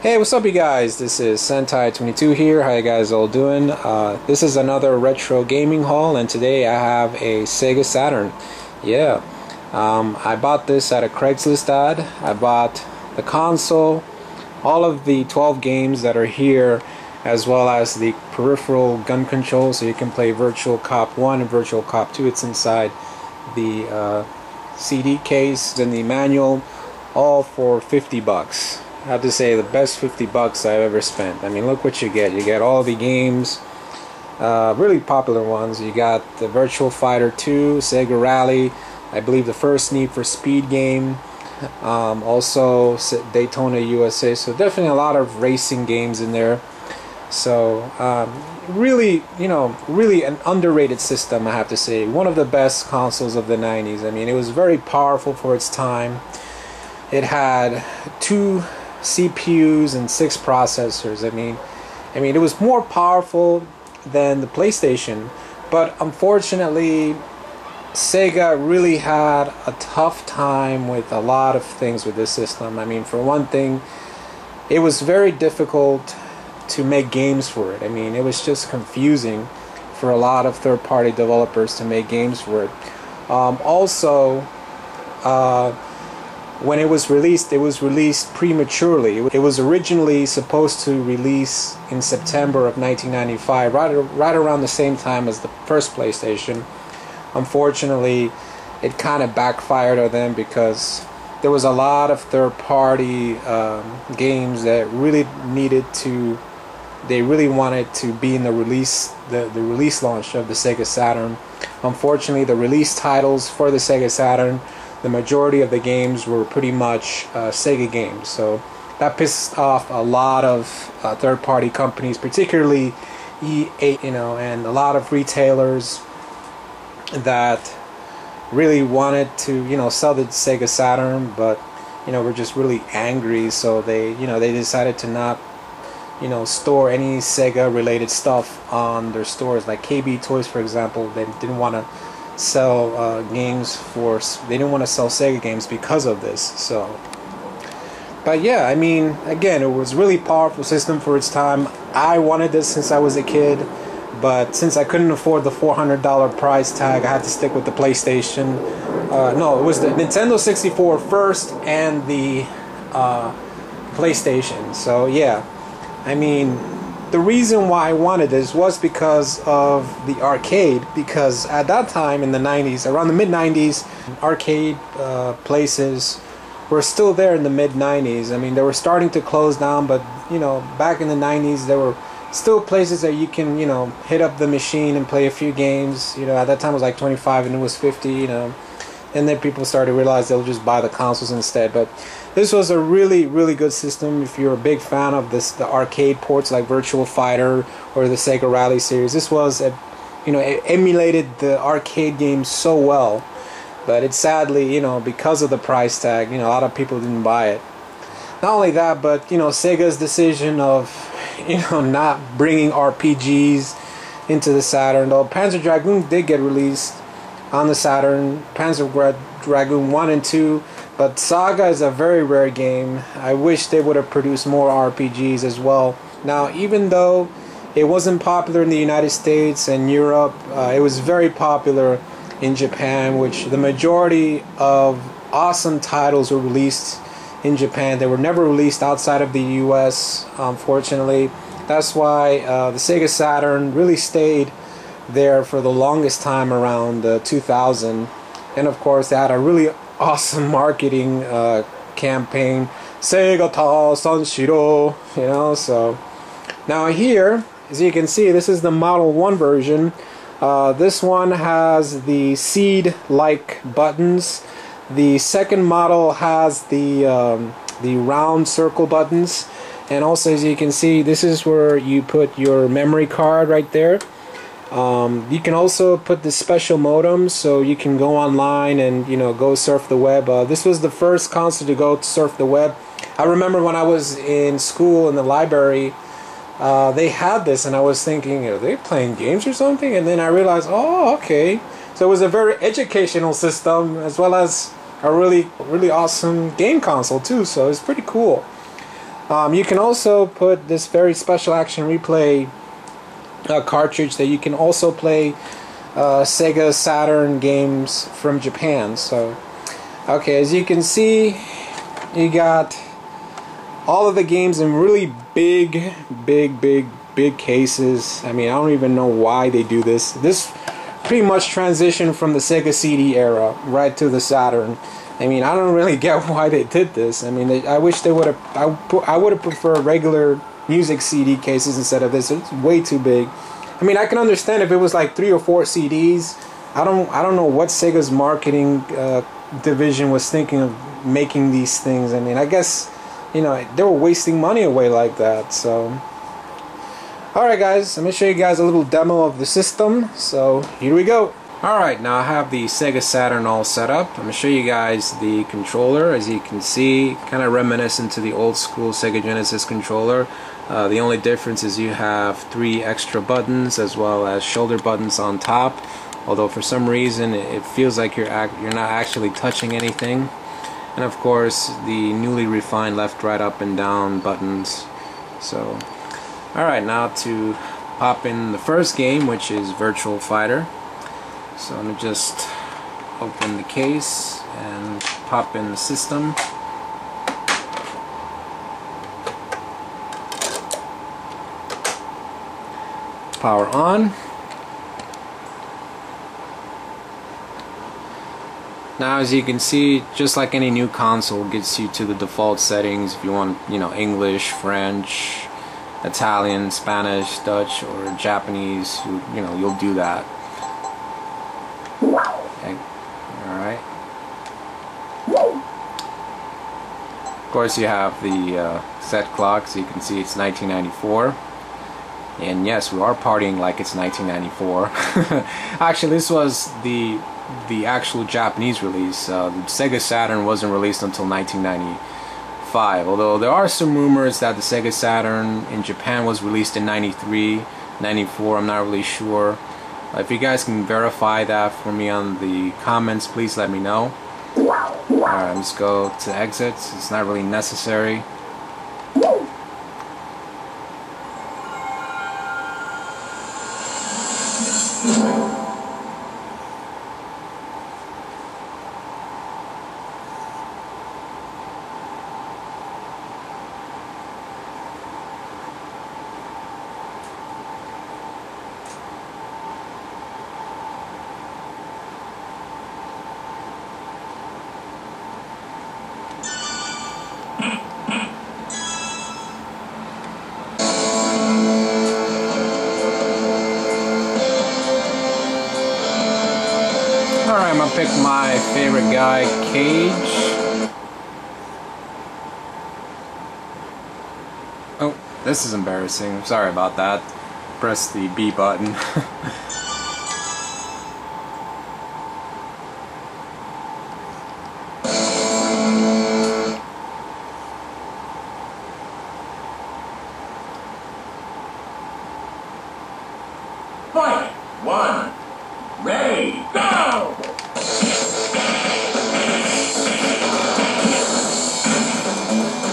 Hey, what's up you guys? This is Sentai22 here. How you guys all doing? This is another retro gaming haul, and today I have a Sega Saturn. Yeah, I bought this at a Craigslist ad. I bought the console, all of the 12 games that are here, as well as the peripheral gun control, so you can play Virtual Cop 1 and Virtual Cop 2. It's inside the CD case and the manual, all for 50 bucks. I have to say, the best 50 bucks I've ever spent. I mean, look what you get. You get all the games, really popular ones. You got the Virtual Fighter 2, Sega Rally, I believe the first Need for Speed game, also Daytona USA. So definitely a lot of racing games in there. So really, really an underrated system, I have to say. One of the best consoles of the 90s. I mean, it was very powerful for its time. It had 2 CPUs and 6 processors. I mean it was more powerful than the PlayStation, but unfortunately Sega really had a tough time with a lot of things with this system. I mean, for one thing, it was very difficult to make games for it. I mean, it was just confusing for a lot of third-party developers to make games for it. Also, when it was released prematurely. It was originally supposed to release in September of 1995, right around the same time as the first PlayStation. Unfortunately, it kind of backfired on them because there was a lot of third-party games that really wanted to be in the release launch of the Sega Saturn. Unfortunately, the release titles for the Sega Saturn, the majority of the games were pretty much Sega games, so that pissed off a lot of third-party companies, particularly EA, and a lot of retailers that really wanted to, sell the Sega Saturn, but were just really angry, so they decided to not, store any Sega-related stuff on their stores, like KB Toys, for example. They didn't want to sell they didn't want to sell Sega games because of this. So, but yeah, I mean, again, it was a really powerful system for its time. I wanted this since I was a kid, but since I couldn't afford the $400 price tag, I had to stick with the PlayStation. No, it was the Nintendo 64 first and the PlayStation. So yeah, I mean, the reason why I wanted this was because of the arcade, because at that time in the 90s, around the mid-90s, arcade places were still there in the mid-90s. I mean, they were starting to close down, but, back in the 90s, there were still places that you can, hit up the machine and play a few games. At that time it was like 25 and it was 50, and then people started to realize they'll just buy the consoles instead. But this was a really, really good system if you're a big fan of the arcade ports like Virtual Fighter or the Sega Rally series. This was it emulated the arcade games so well, but it sadly, because of the price tag, a lot of people didn't buy it. Not only that, but Sega's decision of not bringing RPGs into the Saturn. Though Panzer Dragoon did get released on the Saturn, Panzer Dragoon 1 and 2, but Saga is a very rare game. I wish they would have produced more RPGs as well. Now, even though it wasn't popular in the United States and Europe, it was very popular in Japan, which the majority of awesome titles were released in Japan. They were never released outside of the US, unfortunately. That's why the Sega Saturn really stayed there for the longest time, around 2000. And of course, they had a really awesome marketing campaign, Sega ta Sanshiro, so now here, as you can see, this is the Model 1 version. This one has the seed-like buttons. The second model has the round circle buttons, and also, as you can see, this is where you put your memory card right there. You can also put the special modem, so you can go online and go surf the web. This was the first console to go surf the web. I remember when I was in school in the library, they had this, and I was thinking, are they playing games or something? And then I realized, oh, okay. So it was a very educational system, as well as a really awesome game console too. So it's pretty cool. You can also put this very special action replay cartridge that you can also play Sega Saturn games from Japan. So, okay, as you can see, you got all of the games in really big cases. I mean, I don't even know why they do this. This pretty much transitioned from the Sega CD era right to the Saturn. I mean, I don't really get why they did this. I mean, I wish they would have. I would have preferred regular music CD cases instead of this. It's way too big. I mean, I can understand if it was like 3 or 4 CDs. I don't know what Sega's marketing division was thinking of making these things. I mean, I guess, you know, they were wasting money away like that. So, alright guys, I'm going to show you guys a little demo of the system. So, here we go. Alright, now I have the Sega Saturn all set up. I'm going to show you guys the controller. As you can see, kind of reminiscent to the old school Sega Genesis controller. The only difference is you have 3 extra buttons as well as shoulder buttons on top. Although for some reason it feels like you're not actually touching anything. And of course the newly refined left, right, up and down buttons. So, alright, now to pop in the first game, which is Virtual Fighter. So I'm going to just open the case and pop in the system. Power on. Now, as you can see, just like any new console, gets you to the default settings. If you want, you know, English, French, Italian, Spanish, Dutch, or Japanese, you know, you'll do that. Okay. Alright. Of course, you have the set clock, so you can see it's 1994. And yes, we are partying like it's 1994. Actually, this was the actual Japanese release. The Sega Saturn wasn't released until 1995. Although there are some rumors that the Sega Saturn in Japan was released in 93, 94. I'm not really sure. If you guys can verify that for me on the comments, please let me know. Alright, let's go to exits. It's not really necessary. Alright, I'm gonna pick my favorite guy, Cage. Oh, this is embarrassing. Sorry about that. Press the B button. Fight! 1, ready, go!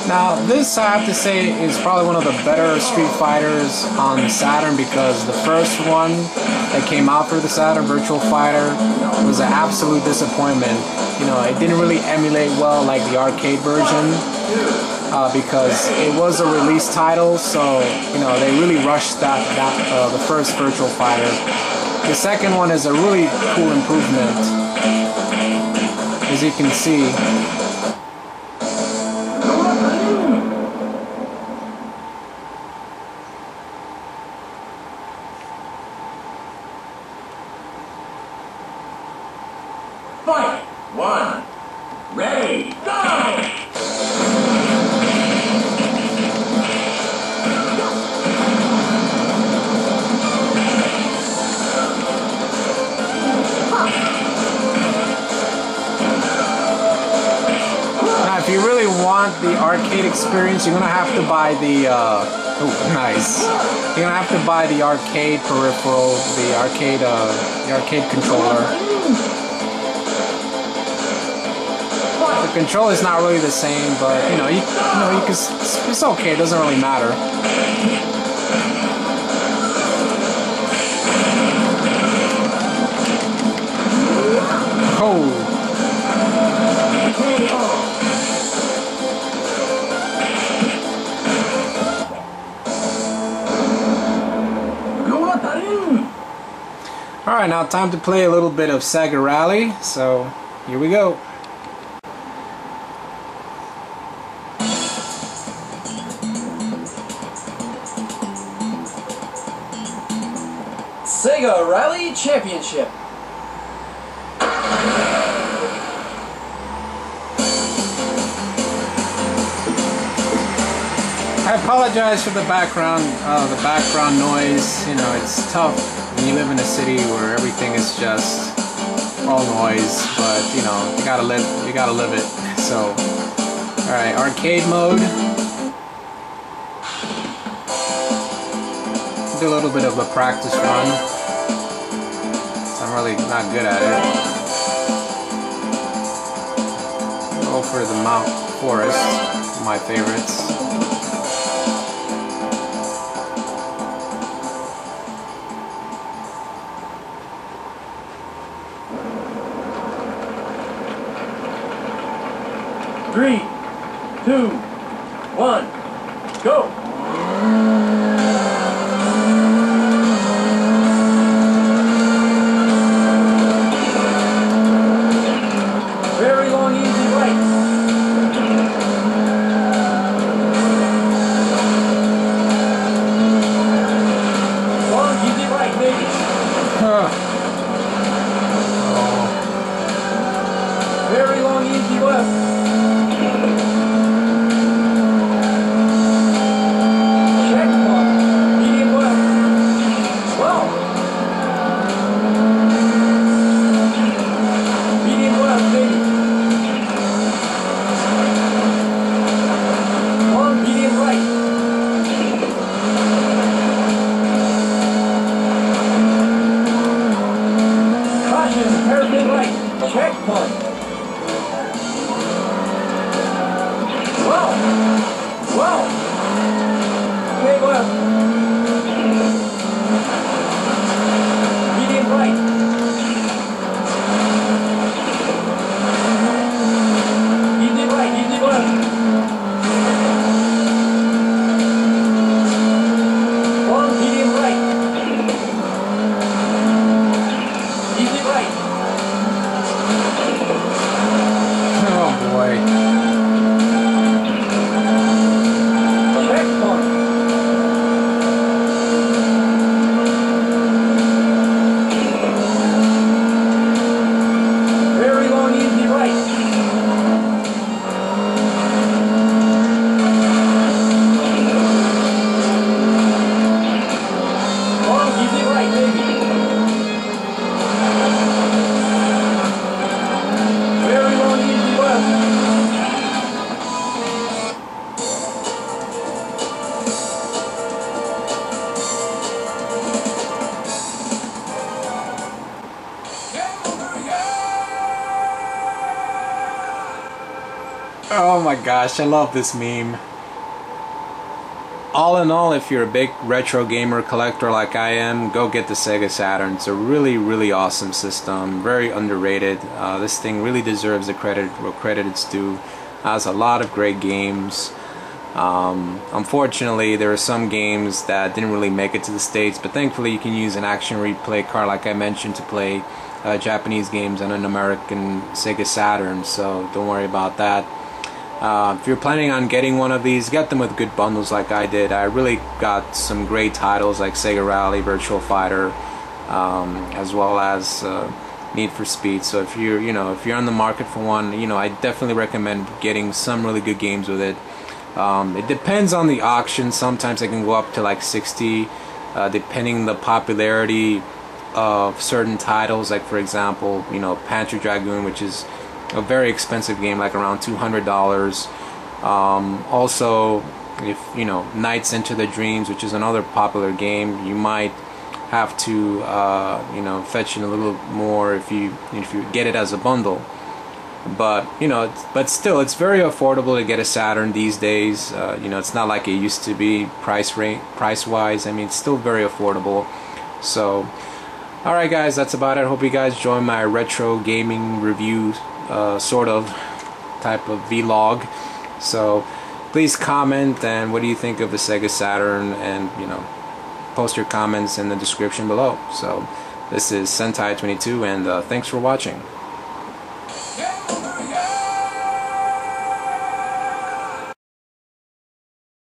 Now, this, I have to say, is probably one of the better Street Fighters on the Saturn, because the first one that came out for the Saturn, Virtual Fighter, was an absolute disappointment. You know, it didn't really emulate well like the arcade version, because it was a release title, so, you know, they really rushed the first Virtual Fighter. The second one is a really cool improvement, as you can see. Fight! 1, ready, go! Now, if you really want the arcade experience, you're gonna have to buy the oh, nice. You're gonna have to buy the arcade peripheral, the arcade controller. control is not really the same, but you can, it's okay. It doesn't really matter. Oh. Alright, now time to play a little bit of Sega Rally, so here we go. Sega Rally Championship. I apologize for the background noise. You know, it's tough when you live in a city where everything is just all noise, but you know, you gotta live it. So, all right, arcade mode. Do a little bit of a practice run. I'm really not good at it. Go for the Mount Forest, my favorites. Three, two, one, go! Very long, easy right. Long, easy right, baby. Very long, easy left. Checkpoint. Whoa! Whoa! Okay, left. Medium right. Easy right, easy left. Long, medium right. Easy right. Oh boy. Checkpoint. Very long, easy right. Long, easy right, baby. Very long, easy left. Oh my gosh, I love this meme. All in all, if you're a big retro gamer collector like I am, go get the Sega Saturn. It's a really, really awesome system, very underrated. This thing really deserves the credit where credit is due. Has a lot of great games. Unfortunately, there are some games that didn't really make it to the States, but thankfully you can use an action replay card like I mentioned to play Japanese games on an American Sega Saturn, so don't worry about that. If you're planning on getting one of these, get them with good bundles like I did. I really got some great titles like Sega Rally, Virtual Fighter, as well as Need for Speed. So if you're on the market for one, I definitely recommend getting some really good games with it. It depends on the auction. Sometimes it can go up to like 60, depending on the popularity of certain titles. Like for example, Panzer Dragoon, which is a very expensive game, like around $200. Also, if Nights into the Dreams, which is another popular game, you might have to fetch in a little more if you get it as a bundle. but you know, but still, it's very affordable to get a Saturn these days. You know, it's not like it used to be price wise. I mean, it's still very affordable. So, alright guys, that's about it. Hope you guys join my retro gaming review sort of type of vlog. So please comment, and what do you think of the Sega Saturn, and you know, post your comments in the description below. So this is Sentai 22, and thanks for watching.